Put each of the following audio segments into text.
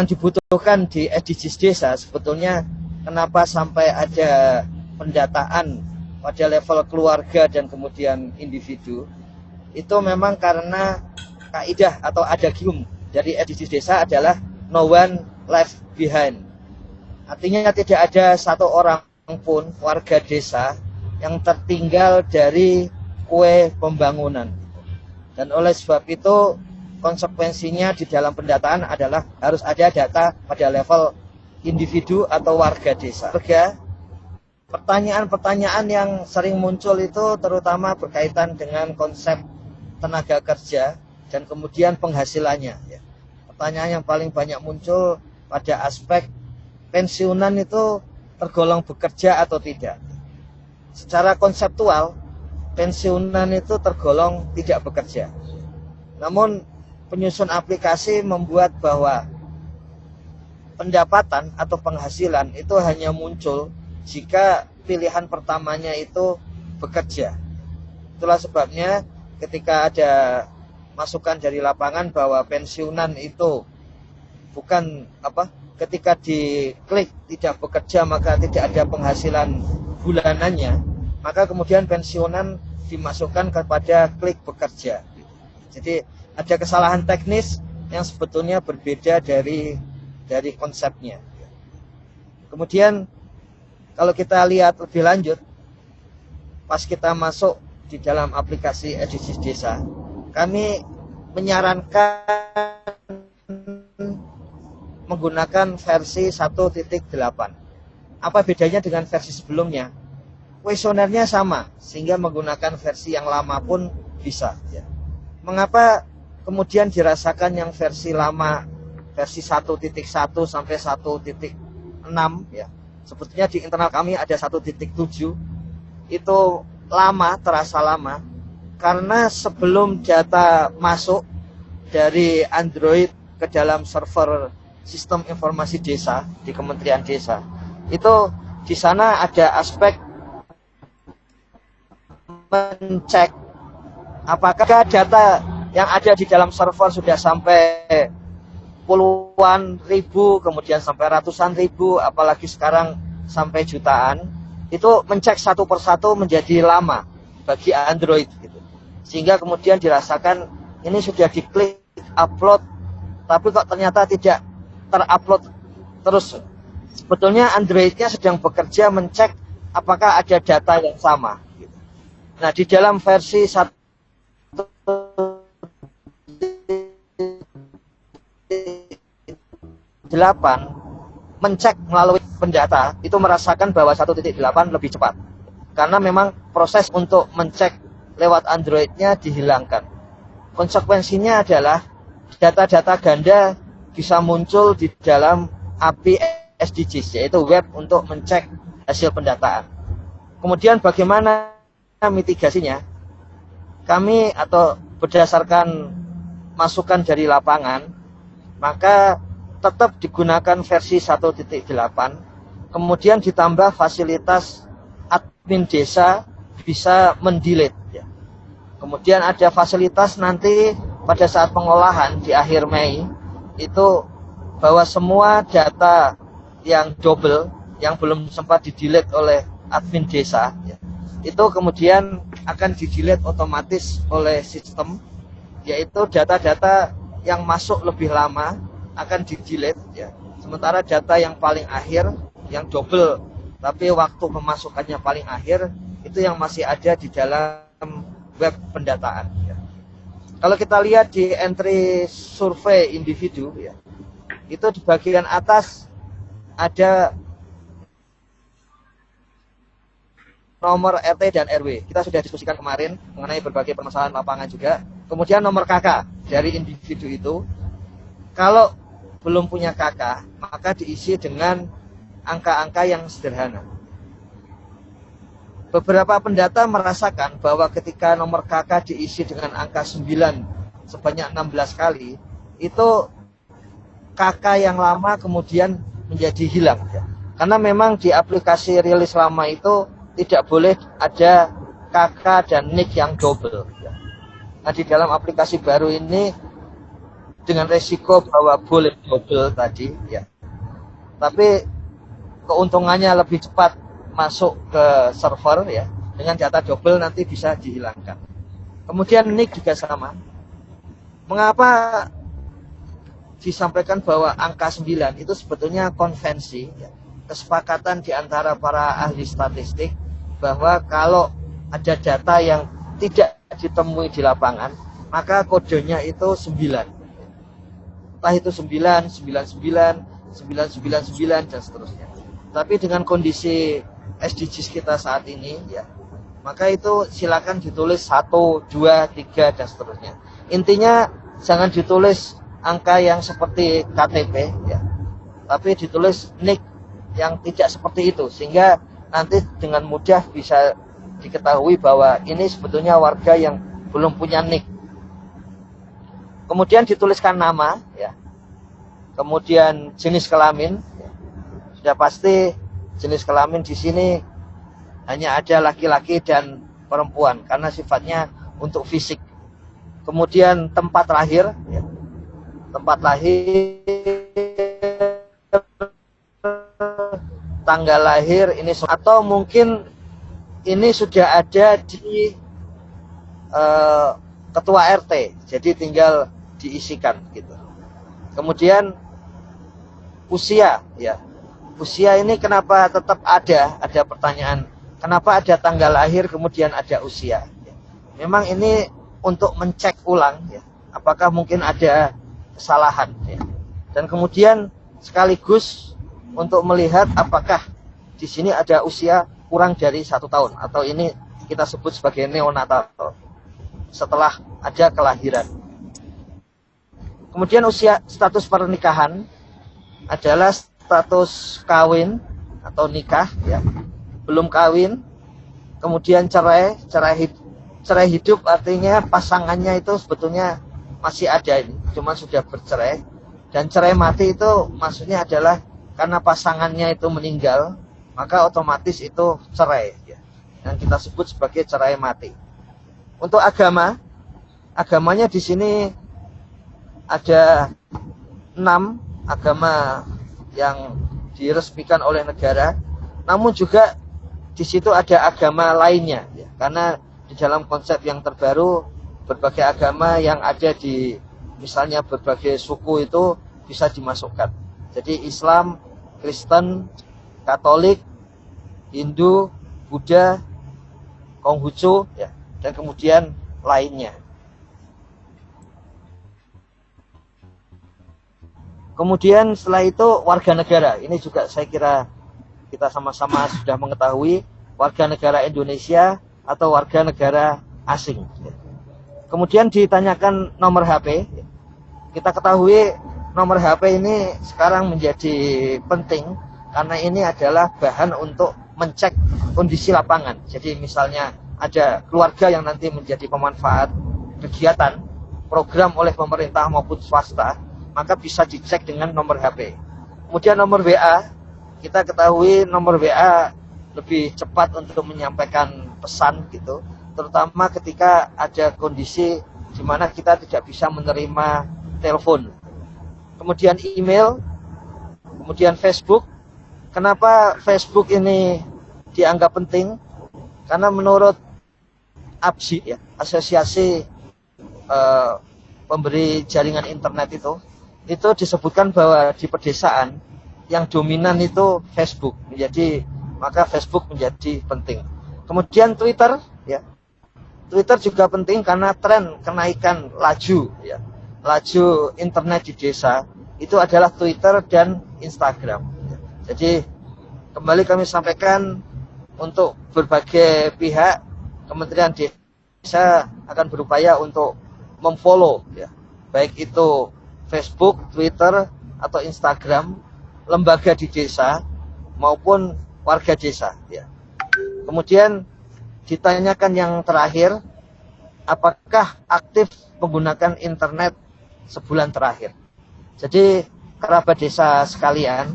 dibutuhkan di SDGs desa sebetulnya kenapa sampai ada pendataan pada level keluarga dan kemudian individu, itu memang karena kaidah atau adagium dari SDGs desa adalah no one left behind. Artinya tidak ada satu orang pun warga desa yang tertinggal dari kue pembangunan. Dan oleh sebab itu konsekuensinya di dalam pendataan adalah harus ada data pada level individu atau warga desa. Pertanyaan-pertanyaan yang sering muncul itu terutama berkaitan dengan konsep tenaga kerja dan kemudian penghasilannya. Pertanyaan yang paling banyak muncul pada aspek pensiunan itu tergolong bekerja atau tidak. Secara konseptual, pensiunan itu tergolong tidak bekerja. Namun penyusun aplikasi membuat bahwa pendapatan atau penghasilan itu hanya muncul jika pilihan pertamanya itu bekerja. Itulah sebabnya ketika ada masukan dari lapangan bahwa pensiunan itu bukan ketika diklik tidak bekerja maka tidak ada penghasilan bulanannya, maka kemudian pensiunan dimasukkan kepada klik bekerja. Jadi ada kesalahan teknis yang sebetulnya berbeda dari konsepnya. Kemudian kalau kita lihat lebih lanjut, pas kita masuk di dalam aplikasi SDGs Desa, kami menyarankan menggunakan versi 1.8. Apa bedanya dengan versi sebelumnya? Kuesionernya sama, sehingga menggunakan versi yang lama pun bisa. Mengapa kemudian dirasakan yang versi lama, versi 1.1 sampai 1.6 ya? Sebetulnya di internal kami ada 1.7, itu lama, terasa lama, karena sebelum data masuk dari Android ke dalam server sistem informasi desa di Kementerian Desa, itu di sana ada aspek mencek apakah data yang ada di dalam server sudah sampai puluhan ribu, kemudian sampai ratusan ribu, apalagi sekarang sampai jutaan. Itu mencek satu persatu menjadi lama bagi Android gitu. Sehingga kemudian dirasakan ini sudah diklik upload, tapi kok ternyata tidak terupload terus. Sebetulnya Androidnya sedang bekerja mencek apakah ada data yang sama. Nah, di dalam versi 1.8 mencek melalui pendata itu merasakan bahwa 1.8 lebih cepat. Karena memang proses untuk mencek lewat Androidnya dihilangkan. Konsekuensinya adalah data-data ganda bisa muncul di dalam API SDGs, yaitu web untuk mencek hasil pendataan. Kemudian bagaimana mitigasinya? Kami atau berdasarkan masukan dari lapangan, maka tetap digunakan versi 1.8, kemudian ditambah fasilitas admin desa bisa mendelete. Kemudian ada fasilitas nanti pada saat pengolahan di akhir Mei, itu bahwa semua data yang double, yang belum sempat di-delete oleh admin desa, itu kemudian akan di-delete otomatis oleh sistem, yaitu data-data yang masuk lebih lama akan di-delete, sementara data yang paling akhir, yang double, tapi waktu pemasukannya paling akhir, itu yang masih ada di dalam web pendataan. Kalau kita lihat di entry survei individu, itu di bagian atas ada nomor RT dan RW. Kita sudah diskusikan kemarin mengenai berbagai permasalahan lapangan juga. Kemudian nomor KK dari individu itu. Kalau belum punya KK, maka diisi dengan angka-angka yang sederhana. Beberapa pendata merasakan bahwa ketika nomor KK diisi dengan angka 9 sebanyak 16 kali, itu KK yang lama kemudian menjadi hilang. Karena memang di aplikasi rilis lama itu tidak boleh ada KK dan NIK yang double. Nah, di dalam aplikasi baru ini dengan resiko bahwa boleh double tadi ya. Tapi keuntungannya lebih cepat masuk ke server ya. Dengan data double nanti bisa dihilangkan. Kemudian NIC juga sama. Mengapa disampaikan bahwa angka 9 itu sebetulnya konvensi ya, kesepakatan di antara para ahli statistik bahwa kalau ada data yang tidak ditemui di lapangan, maka kodenya itu 9. Entah itu 9, 99, 999 dan seterusnya. Tapi dengan kondisi SDGs kita saat ini ya, maka itu silakan ditulis 1, 2, 3 dan seterusnya. Intinya jangan ditulis angka yang seperti KTP ya, tapi ditulis NIK yang tidak seperti itu, sehingga nanti dengan mudah bisa diketahui bahwa ini sebetulnya warga yang belum punya NIK. Kemudian dituliskan nama ya, kemudian jenis kelamin ya. Sudah pasti jenis kelamin di sini hanya ada laki-laki dan perempuan karena sifatnya untuk fisik. Kemudian tempat lahir ya. Tempat lahir, tanggal lahir ini, atau mungkin ini sudah ada di ketua RT, jadi tinggal diisikan gitu. Kemudian usia ya, usia ini kenapa tetap ada pertanyaan, kenapa ada tanggal lahir kemudian ada usia ya. Memang ini untuk mencek ulang ya, apakah mungkin ada kesalahan ya. Dan kemudian sekaligus untuk melihat apakah di sini ada usia kurang dari 1 tahun atau ini kita sebut sebagai neonatal setelah ada kelahiran. Kemudian usia, status pernikahan adalah status kawin atau nikah ya, belum kawin. Kemudian cerai hidup artinya pasangannya itu sebetulnya masih ada ini, cuma sudah bercerai. Dan cerai mati itu maksudnya adalah karena pasangannya itu meninggal, maka otomatis itu cerai ya, yang kita sebut sebagai cerai mati. Untuk agamanya di sini ada 6 agama yang diresmikan oleh negara, namun juga di situ ada agama lainnya ya, karena di dalam konsep yang terbaru berbagai agama yang ada di misalnya berbagai suku itu bisa dimasukkan. Jadi Islam, Kristen, Katolik, Hindu, Buddha, Konghucu ya, dan kemudian lainnya. Kemudian setelah itu warga negara. Ini juga saya kira kita sama-sama sudah mengetahui, warga negara Indonesia atau warga negara asing. Kemudian ditanyakan nomor HP. Kita ketahui nomor HP ini sekarang menjadi penting karena ini adalah bahan untuk mencek kondisi lapangan. Jadi misalnya ada keluarga yang nanti menjadi pemanfaat kegiatan program oleh pemerintah maupun swasta, maka bisa dicek dengan nomor HP. Kemudian nomor WA, kita ketahui nomor WA lebih cepat untuk menyampaikan pesan gitu, terutama ketika ada kondisi di mana kita tidak bisa menerima telepon. Kemudian email, kemudian Facebook. Kenapa Facebook ini dianggap penting? Karena menurut APSI ya, Asosiasi Pemberi Jaringan Internet itu disebutkan bahwa di pedesaan yang dominan itu Facebook. Jadi maka Facebook menjadi penting. Kemudian Twitter ya. Twitter juga penting karena tren kenaikan laju ya. Laju internet di desa itu adalah Twitter dan Instagram. Jadi kembali kami sampaikan untuk berbagai pihak, Kementerian Desa akan berupaya untuk memfollow ya, baik itu Facebook, Twitter atau Instagram lembaga di desa maupun warga desa ya. Kemudian ditanyakan yang terakhir, apakah aktif menggunakan internet sebulan terakhir. Jadi kerabat desa sekalian,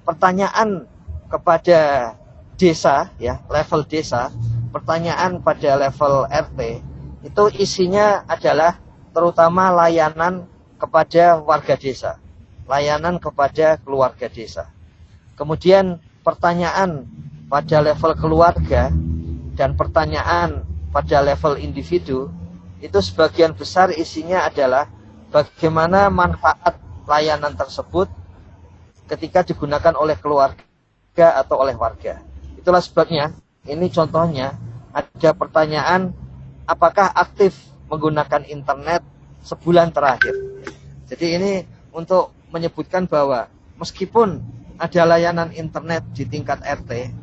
pertanyaan kepada desa ya, level desa, pertanyaan pada level RT itu isinya adalah terutama layanan kepada warga desa, layanan kepada keluarga desa. Kemudian pertanyaan pada level keluarga dan pertanyaan pada level individu itu sebagian besar isinya adalah bagaimana manfaat layanan tersebut ketika digunakan oleh keluarga atau oleh warga. Itulah sebabnya, ini contohnya, ada pertanyaan apakah aktif menggunakan internet sebulan terakhir. Jadi ini untuk menyebutkan bahwa meskipun ada layanan internet di tingkat RT,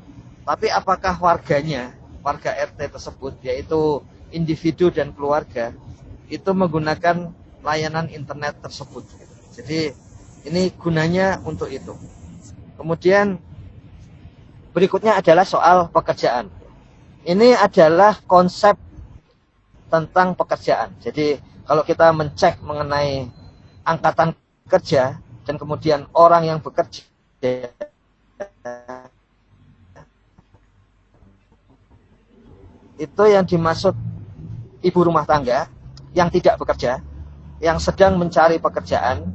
tapi apakah warganya, warga RT tersebut, yaitu individu dan keluarga, itu menggunakan layanan internet tersebut. Jadi ini gunanya untuk itu. Kemudian berikutnya adalah soal pekerjaan. Ini adalah konsep tentang pekerjaan. Jadi kalau kita mencek mengenai angkatan kerja dan kemudian orang yang bekerja, itu yang dimaksud ibu rumah tangga yang tidak bekerja, yang sedang mencari pekerjaan,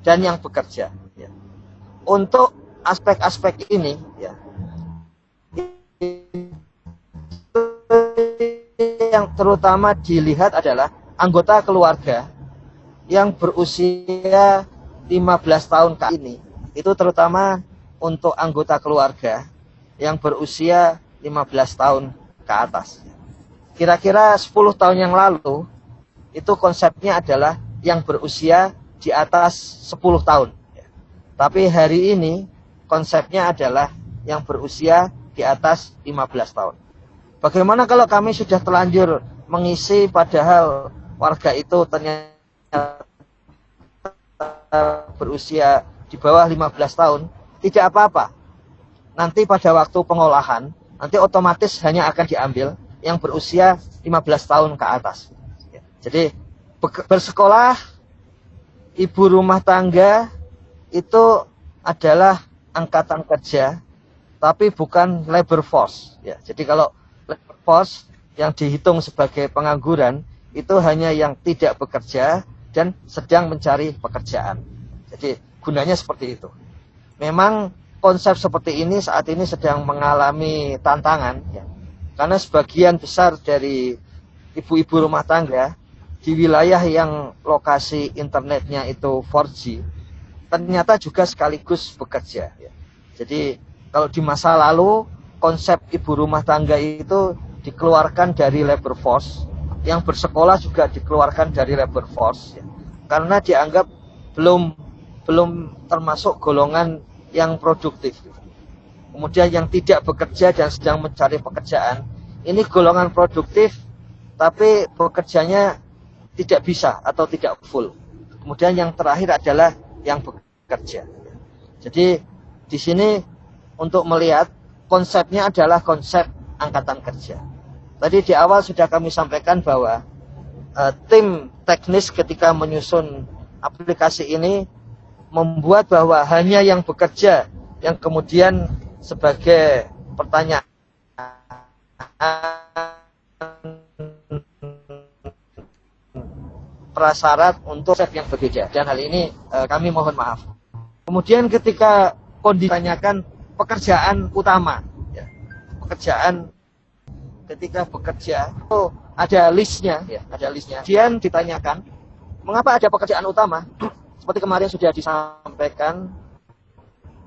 dan yang bekerja. Untuk aspek-aspek ini, yang terutama dilihat adalah anggota keluarga yang berusia 15 tahun ke ini. Itu terutama untuk anggota keluarga yang berusia 15 tahun ke atas. Kira-kira 10 tahun yang lalu, itu konsepnya adalah yang berusia di atas 10 tahun. Tapi hari ini konsepnya adalah yang berusia di atas 15 tahun. Bagaimana kalau kami sudah terlanjur mengisi padahal warga itu ternyata berusia di bawah 15 tahun, tidak apa-apa. Nanti pada waktu pengolahan, nanti otomatis hanya akan diambil yang berusia 15 tahun ke atas. Jadi bersekolah, ibu rumah tangga itu adalah angkatan kerja, tapi bukan labor force. Jadi kalau labor force yang dihitung sebagai pengangguran itu hanya yang tidak bekerja dan sedang mencari pekerjaan. Jadi gunanya seperti itu. Memang konsep seperti ini saat ini sedang mengalami tantangan, karena sebagian besar dari ibu-ibu rumah tangga di wilayah yang lokasi internetnya itu 4G ternyata juga sekaligus bekerja. Jadi kalau di masa lalu konsep ibu rumah tangga itu dikeluarkan dari labor force, yang bersekolah juga dikeluarkan dari labor force, karena dianggap belum termasuk golongan yang produktif. Kemudian yang tidak bekerja dan sedang mencari pekerjaan, ini golongan produktif tapi bekerjanya tidak bisa atau tidak full. Kemudian yang terakhir adalah yang bekerja. Jadi di sini untuk melihat konsepnya adalah konsep angkatan kerja. Tadi di awal sudah kami sampaikan bahwa tim teknis ketika menyusun aplikasi ini membuat bahwa hanya yang bekerja yang kemudian sebagai pertanyaan prasyarat untuk konsep yang berbeda, dan hal ini kami mohon maaf. Kemudian ketika ditanyakan pekerjaan utama, pekerjaan ketika bekerja itu ada listnya, ada listnya. Kemudian ditanyakan mengapa ada pekerjaan utama. Seperti kemarin sudah disampaikan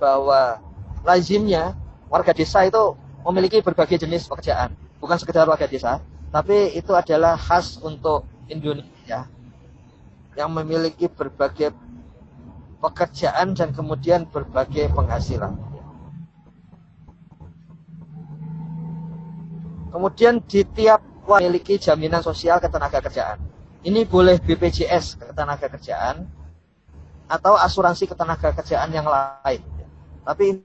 bahwa lazimnya warga desa itu memiliki berbagai jenis pekerjaan, bukan sekedar warga desa, tapi itu adalah khas untuk Indonesia yang memiliki berbagai pekerjaan dan kemudian berbagai penghasilan. Kemudian di tiap memiliki jaminan sosial ketenagakerjaan. Ini boleh BPJS ketenagakerjaan atau asuransi ketenagakerjaan yang lain. Tapi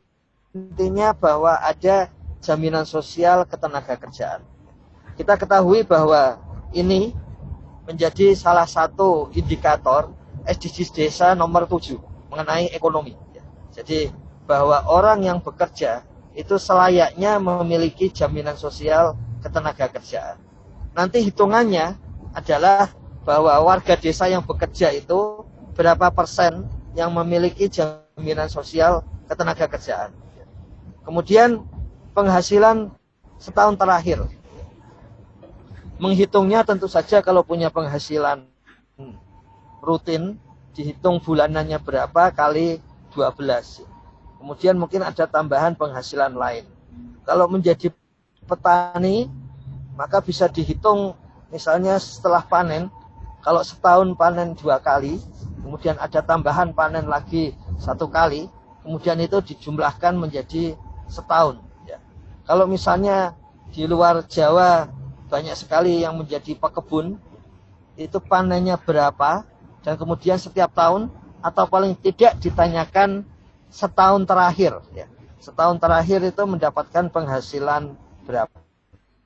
intinya bahwa ada jaminan sosial ketenagakerjaan. Kita ketahui bahwa ini menjadi salah satu indikator SDGs desa nomor 7 mengenai ekonomi. Jadi bahwa orang yang bekerja itu selayaknya memiliki jaminan sosial ketenagakerjaan. Nanti hitungannya adalah bahwa warga desa yang bekerja itu berapa persen yang memiliki jaminan sosial ketenagakerjaan. Kemudian penghasilan setahun terakhir. Menghitungnya tentu saja kalau punya penghasilan rutin, dihitung bulanannya berapa kali 12. Kemudian mungkin ada tambahan penghasilan lain. Kalau menjadi petani, maka bisa dihitung misalnya setelah panen, kalau setahun panen 2 kali, kemudian ada tambahan panen lagi 1 kali, kemudian itu dijumlahkan menjadi setahun. Ya. Kalau misalnya di luar Jawa banyak sekali yang menjadi pekebun, itu panennya berapa, dan kemudian setiap tahun, atau paling tidak ditanyakan setahun terakhir. Ya. Setahun terakhir itu mendapatkan penghasilan berapa.